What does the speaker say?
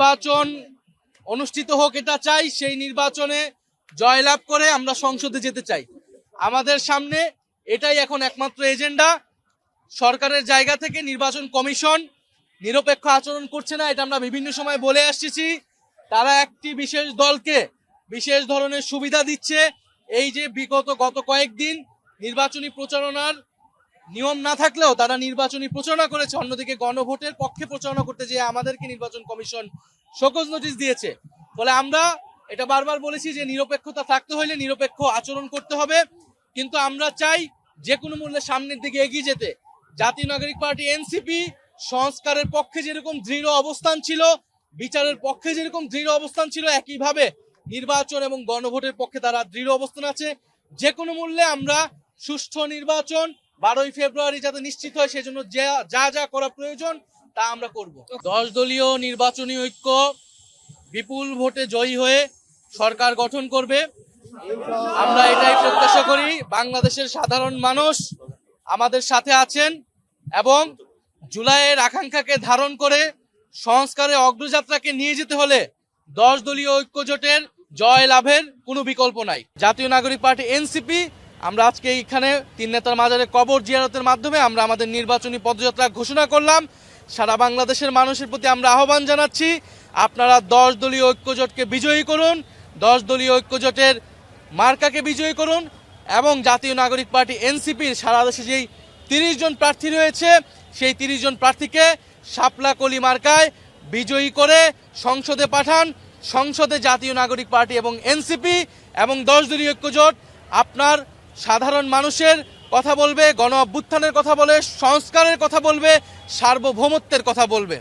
নির্বাচন অনুষ্ঠিত হোক এটা চাই, সেই নির্বাচনে জয়লাভ করে আমরা সংসদে যেতে চাই। আমাদের সামনে এটাই এখন একমাত্র এজেন্ডা। সরকারের জায়গা থেকে নির্বাচন কমিশন নিরপেক্ষ আচরণ করছে না, এটা আমরা বিভিন্ন সময় বলে আসছি। তারা একটি বিশেষ দলকে বিশেষ ধরনের সুবিধা দিচ্ছে। এই যে গত কয়েকদিন নির্বাচনী প্রচারণার নিয়ম না থাকলেও তারা নির্বাচনী প্রচারণা করেছে, অন্যদিকে গণভোটের পক্ষে প্রচারণা করতে যেয়ে আমাদেরকে নির্বাচন কমিশন শোকজ নোটিশ দিয়েছে। ফলে আমরা এটা বারবার বলেছি যে নিরপেক্ষতা থাকতে হলে নিরপেক্ষ আচরণ করতে হবে, কিন্তু আমরা চাই যে কোনো মূল্যে সামনের দিকে এগিয়ে যেতে। জাতীয় নাগরিক পার্টি এনসিপি সংস্কারের পক্ষে যেরকম দৃঢ় অবস্থান ছিল, বিচারের পক্ষে যেরকম দৃঢ় অবস্থান ছিল, একইভাবে নির্বাচন এবং গণভোটের পক্ষে তারা দৃঢ় অবস্থান আছে। যে কোনো মূল্যে আমরা সুষ্ঠু নির্বাচন 12ই ফেব্রুয়ারি যাতে নিশ্চিত হয়, সেজন্য যা যা করা প্রয়োজন তা আমরা করব। 10 দলীয় নির্বাচনী ঐক্য বিপুল ভোটে জয়ী হয়ে সরকার গঠন করবে। আমরা এটাই প্রত্যাশা করি। বাংলাদেশের সাধারণ মানুষ আমাদের সাথে আছেন এবং জুলাইয়ের আকাঙ্ক্ষাকে ধারণ করে সংস্কারের অগ্রযাত্রাকে নিয়ে যেতে হলে 10 দলীয় ঐক্য জোটের জয় লাভের কোনো বিকল্প নাই। জাতীয় নাগরিক পার্টি এনসিপি আমরা আজকে এইখানে 3 নেতার মাজারে কবর জিয়ারতের মাধ্যমে আমরা আমাদের নির্বাচনী পদযাত্রা ঘোষণা করলাম। সারা বাংলাদেশের মানুষের প্রতি আমরা আহ্বান জানাচ্ছি, আপনারা 10 দলীয় ঐক্যজোটকে বিজয়ী করুন, 10 দলীয় ঐক্যজোটের মার্কাকে বিজয়ী করুন এবং জাতীয় নাগরিক পার্টি এনসিপির সারা দেশে যেই 30 জন প্রার্থী রয়েছে সেই 30 জন প্রার্থীকে শাপলা কলি মার্কায় বিজয়ী করে সংসদে পাঠান। সংসদে জাতীয় নাগরিক পার্টি এবং এনসিপি এবং 10 দলীয় ঐক্যজোট আপনার সাধারণ মানুষের কথা বলবে, গণ অভ্যুত্থানের কথা বলে, সংস্কারের কথা বলবে, সার্বভৌমত্বের কথা বলবে।